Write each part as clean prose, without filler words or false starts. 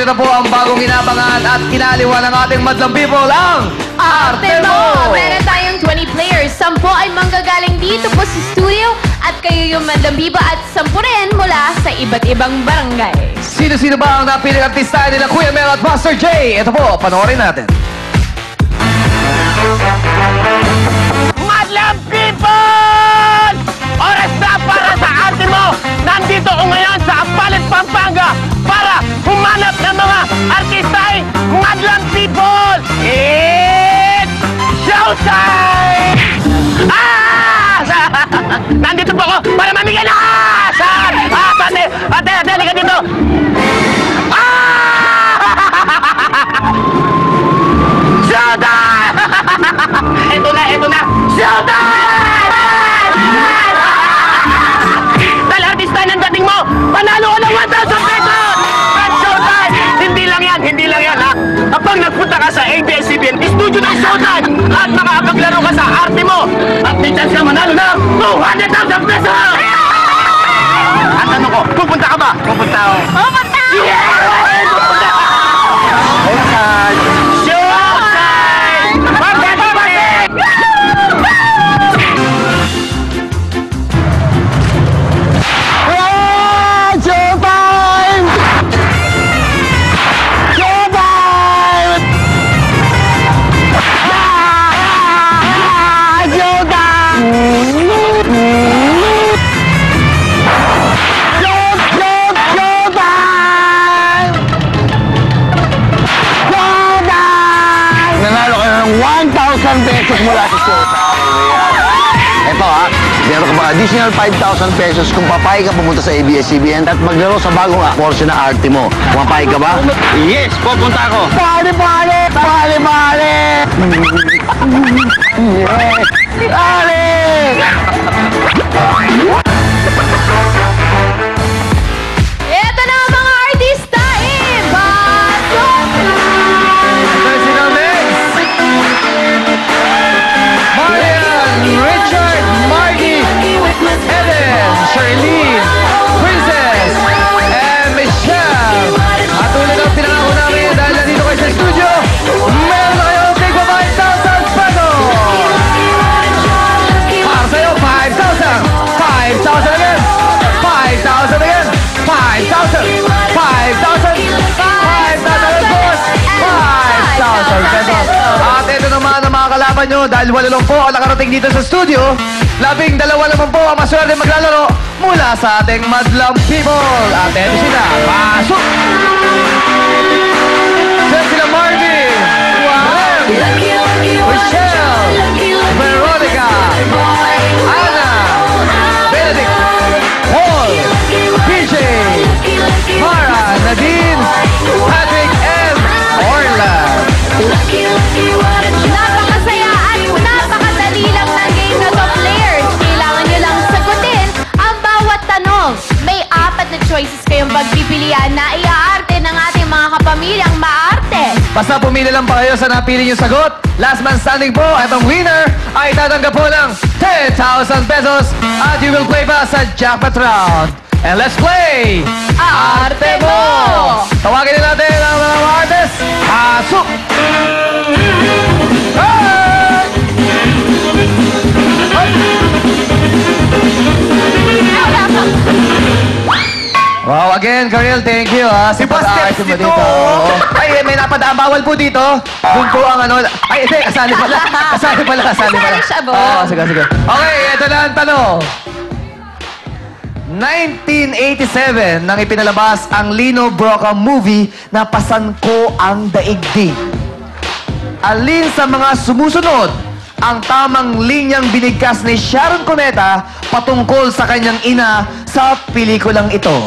ito na po ang bagong inabangan at kinaliwan ng ating madlang people, ang Arte Mo! Meron tayong 20 players. 10 ay manggagaling dito po sa studio at kayo yung madlang people at 10 rin mula sa iba't ibang barangay. Sino-sino ba ang napiling artista nila Kuya Mel at Master J? Ito po, panoorin natin. Madlang people! Oras na para sa Arte Mo! Nandito ko ngayon sa Apalit, Pampanga para humanap ng mga artistay Madlang people! It's showtime! Nandito po ako para mamigay ng asan! Ate, halika dito! Showtime! Ito na! Showtime! Dahil artista ng dating mo, panalo ko ng 1,000 pesos! At showtime! Hindi lang yan ha! Kapag nagpunta ka sa ABS-CBN, studio ng showtime at makakapaglaro ka sa arte mo at may chance ka manalo ng 200,000 pesos! At ano ko, pupunta ka ba? Pupunta ako. Pupunta! Yeah! Pupunta! Showtime! Bakit! Showtime! Showtime! Nanalo kayo ng 1,000 pesos mula sa Showtime. Ito ha, meron ka ba additional 5,000 pesos kung papayag ka pumunta sa ABS-CBN at maglaro sa bagong portion na arte mo. Papayag ka ba? Yes, pupunta ako. Pare! Yes! Pare! Ito na ang mga artista! Pasok na! Sino next? Marian, Richard, Margie, Eden, Charlene, Princess, and Michelle. At tulad ang pinangako namin dahil nandito kayo sa studio, meron na kayong big 5,000 pesos! Para sa'yo, 5,000! 5,000 again! 5,000 again! 5,000! 5,000! 5,000 boss! 5,000 pesos! At ito naman ang mga kalaban nyo dahil wala lang po ang nakarating dito sa studio. 12 naman po ang maswerte maglalaro mula sa ating madlang people. At ito sila, pasok! Sila Marvin, Michelle, Veronica, Ana, Benedict, Paul, PJ, Mara, Nadine, Patrick, and Orlan. Napakasaya at napakadali lang ng game na to, players. Kailangan nyo lang sagutin ang bawat tanong. May 4 na choices kayong pagpipilian na iaarte ng ating mga kapamilyang maarte. Basta pumili lang pa kayo sa napili yung sagot. Last man standing po at ang winner ay tatanggap po ng 10,000 pesos at you will play pa sa jackpot round. And let's play Arte Mo! Tawagin na natin ang mga artists. Pasok! Wow, again, Karel, thank you ha. Si pag-aarte mo dito. Ay, may napadaan bawal po dito. Doon po ang ano. Ay, hindi, kasali pala. Kasali pala. Kasali siya, Bo. Sige. Okay, ito na ang tanong. 1987 nang ipinalabas ang Lino Brocka movie na Pasan Ko Ang Daigdig. Alin sa mga sumusunod ang tamang linyang binigkas ni Sharon Cuneta patungkol sa kanyang ina sa pelikulang ito?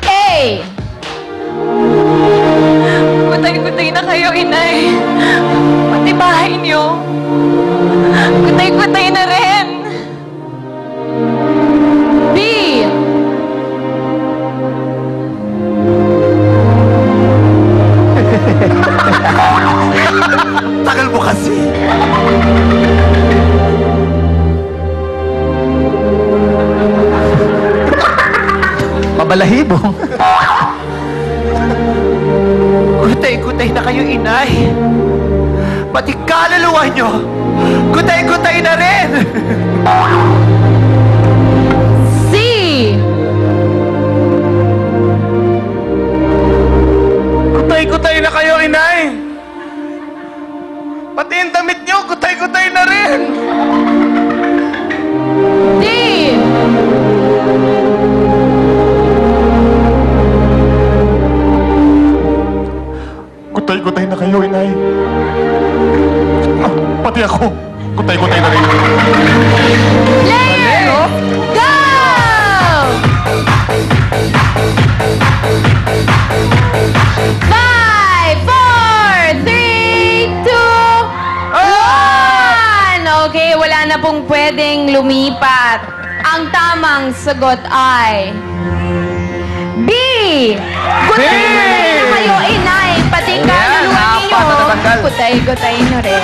A. Gutay-gutay na kayo, inay. Pati bahay niyo. Gutay-gutay na rin. B. Tagal mo kasi. Pabalahibong. Gutay-gutay na kayo, inay. Pati kaluluwa nyo, gutay-gutay na rin. C. Gutay-gutay na kayo, inay. Pati yung damit nyo, gutay-gutay na rin. D. Gutay-gutay na kayo, inay. Pati ako, gutay-gutay na rin. Players, go! Five, four, three, two, one! Okay, wala na pong pwedeng lumipat. Ang tamang sagot ay B! Gutay-gutay na kayo, inay. Pati kaluluwa ninyo. apat na natanggal. Gutay-gutay na rin.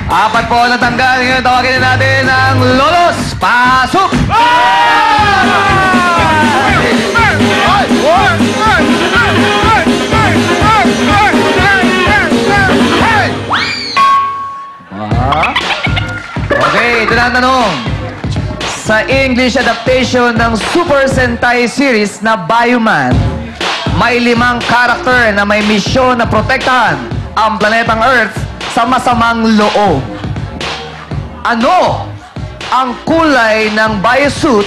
Apat po natanggal. Ngayon, tawagin na natin ang Lolos. Pasok! Okay, ito na ang tanong. Sa English adaptation ng Super Sentai series na Bioman, may 5 karakter na may misyon na protektahan ang planetang Earth sa masamang loob. Ano ang kulay ng biosuit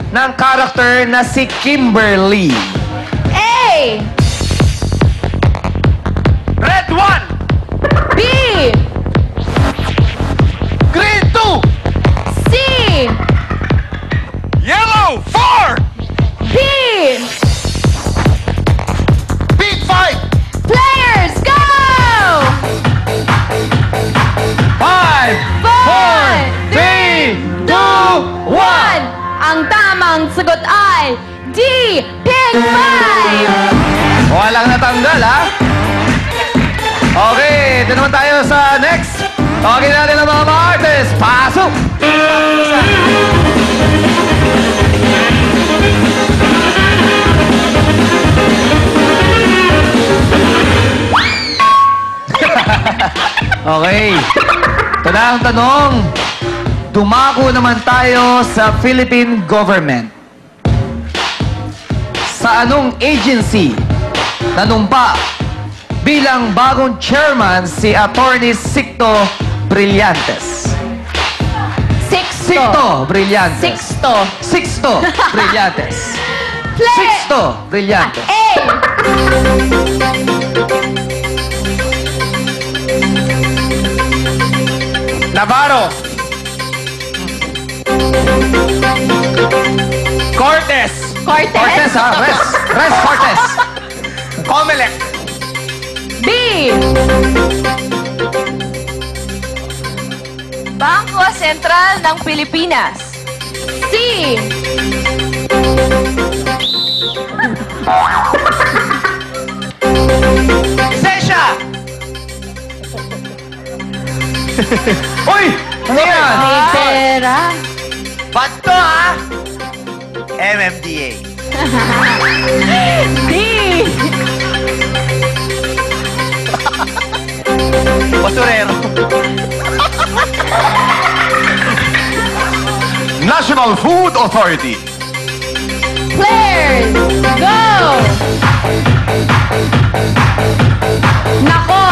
ng karakter na si Kimberly? A! Red 1! B! Green 2! C! Yellow 4! B! Pink 5! Players, go! 5, 4, 3, 2, 1. Ang tamang sagot ay D! Pink 5! Walang natanggal, ha? Okay, ito naman tayo sa next. Okay natin ang mga artists. Pasok! Okay. Ito na ang tanong. Dumako naman tayo sa Philippine government. Sa anong agency nanumpa bilang bagong chairman si Attorney Sixto Brillantes? Sixto Brillantes. Sixto. Sixto Brillantes. Play! Sixto Brillantes. A! Navarro! Cortez! Cortez. Cortez, ha? Res Cortez. Comelec! B! Bangko Sentral ng Pilipinas. C! Lisensya! Uy! Ano yan? May pera. Ba't to, ha? MMDA. D! Basurero. National Food Authority. Players, go! Nako,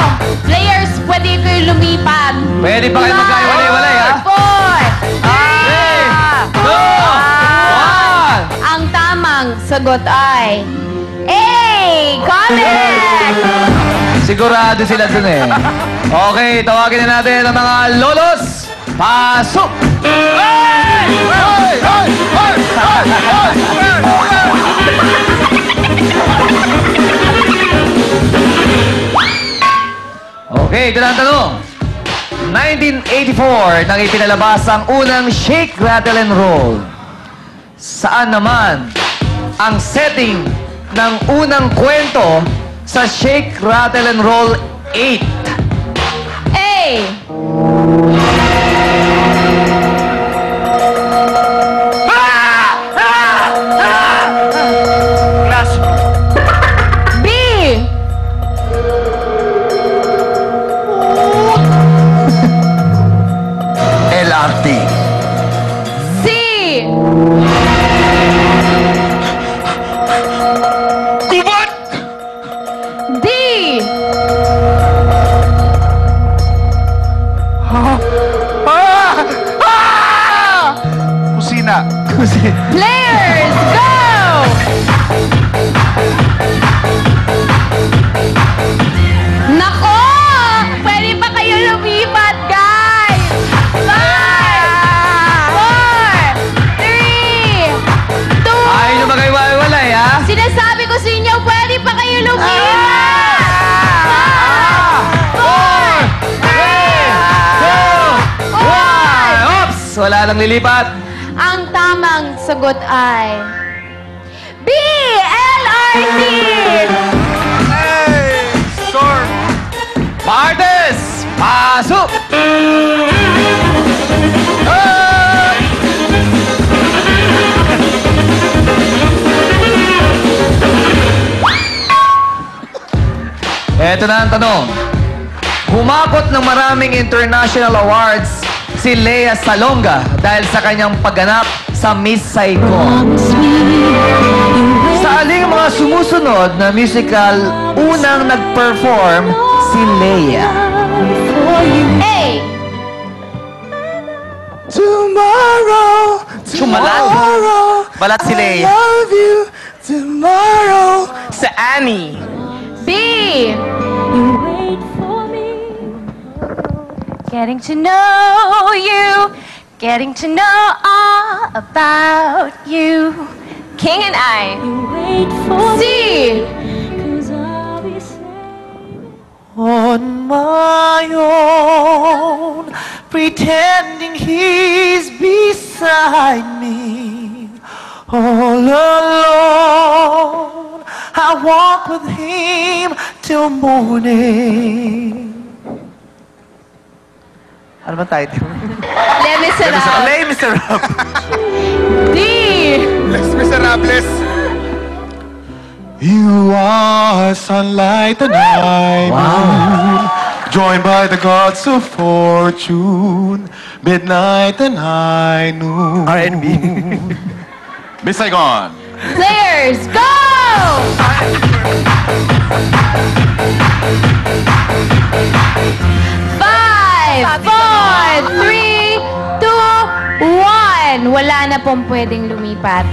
players, pwede kayo lumipat. Pwede pa kayo magkaiwalay-walay, ha? 4, 2, 1. Ang tamang sagot ay A! Comic! Sigurado sila dun eh. Okay, tawagin na natin ang mga lolos. Pasok! Okay, ito na ang tanong. 1984 nang ipinalabas ang unang Shake, Rattle, and Roll. Saan naman ang setting ng unang kwento sa Shake, Rattle, and Roll 8? A! Clash. B! si... Players, go! Nako! Pwede pa kayo lumipat, guys! 5, 4, 3, 2... Ayaw nyo magkaiwalay, ha? Sinasabi ko sa inyo, pwede pa kayo lumipat! 5, 4, 3, 2, 1! Oops! Wala nang lilipat. Ang tamang sagot ay... B! LRT! Hey, sir. Martes! Pasok! Hey! Eto na ang tanong. Humakot ng maraming international awards si Lea Salonga dahil sa kanyang pagganap sa Miss Saigon. Sa aling mga sumusunod na musical, unang nag-perform si Lea. A! Tomorrow, Balat si Lea. love you tomorrow. Sa Annie. B! Getting to know you, getting to know all about you. King and I. C! On my own, pretending he's beside me. All alone, I walk with him till morning. Ano ba title? Les Miserables. Les Miserables. D! Les Miserables. You are sunlight and I moon, joined by the gods of fortune, midnight and high noon. R&B. Miss Saigon. Players, go! Five, 4, 3, 2, 1. Wala na pong pwedeng lumipat.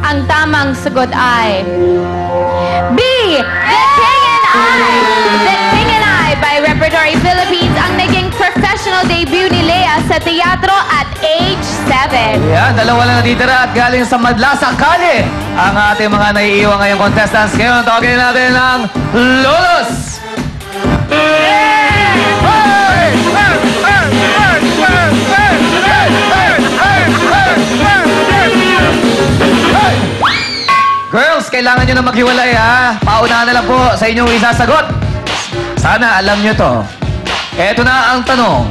Ang tamang sagot ay... B! The King and I! The King and I by Repertory Philippines ang naging professional debut ni Lea sa teatro at age 7. Yan, dalawa lang natitira at galing sa Madlasang Kali. Ang ating mga naiiwan ngayong contestants. Ngayon, tawagin natin ang Lolos! Girls, kailangan nyo na maghiwalay, ha? Paunahan na lang po sa inyong isasagot. Sana alam nyo to. Eto na ang tanong.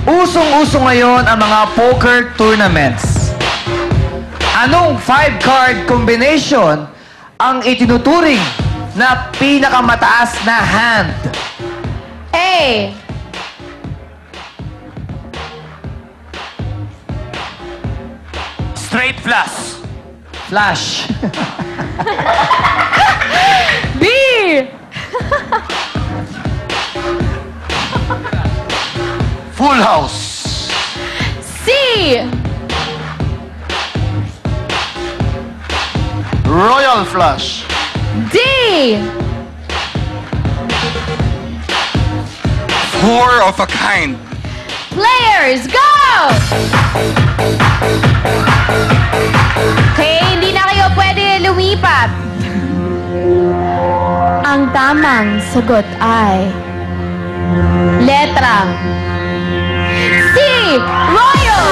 Usong-uso ngayon ang mga poker tournaments. Anong 5-card combination ang itinuturing na pinakamataas na hand? A! Straight flush. Flash. B! Full house. C! Royal flush. D! Four of a kind. Players, go! Okay, hindi na kayo pwede lumipat. Ang tamang sagot ay... Letra C! Royal!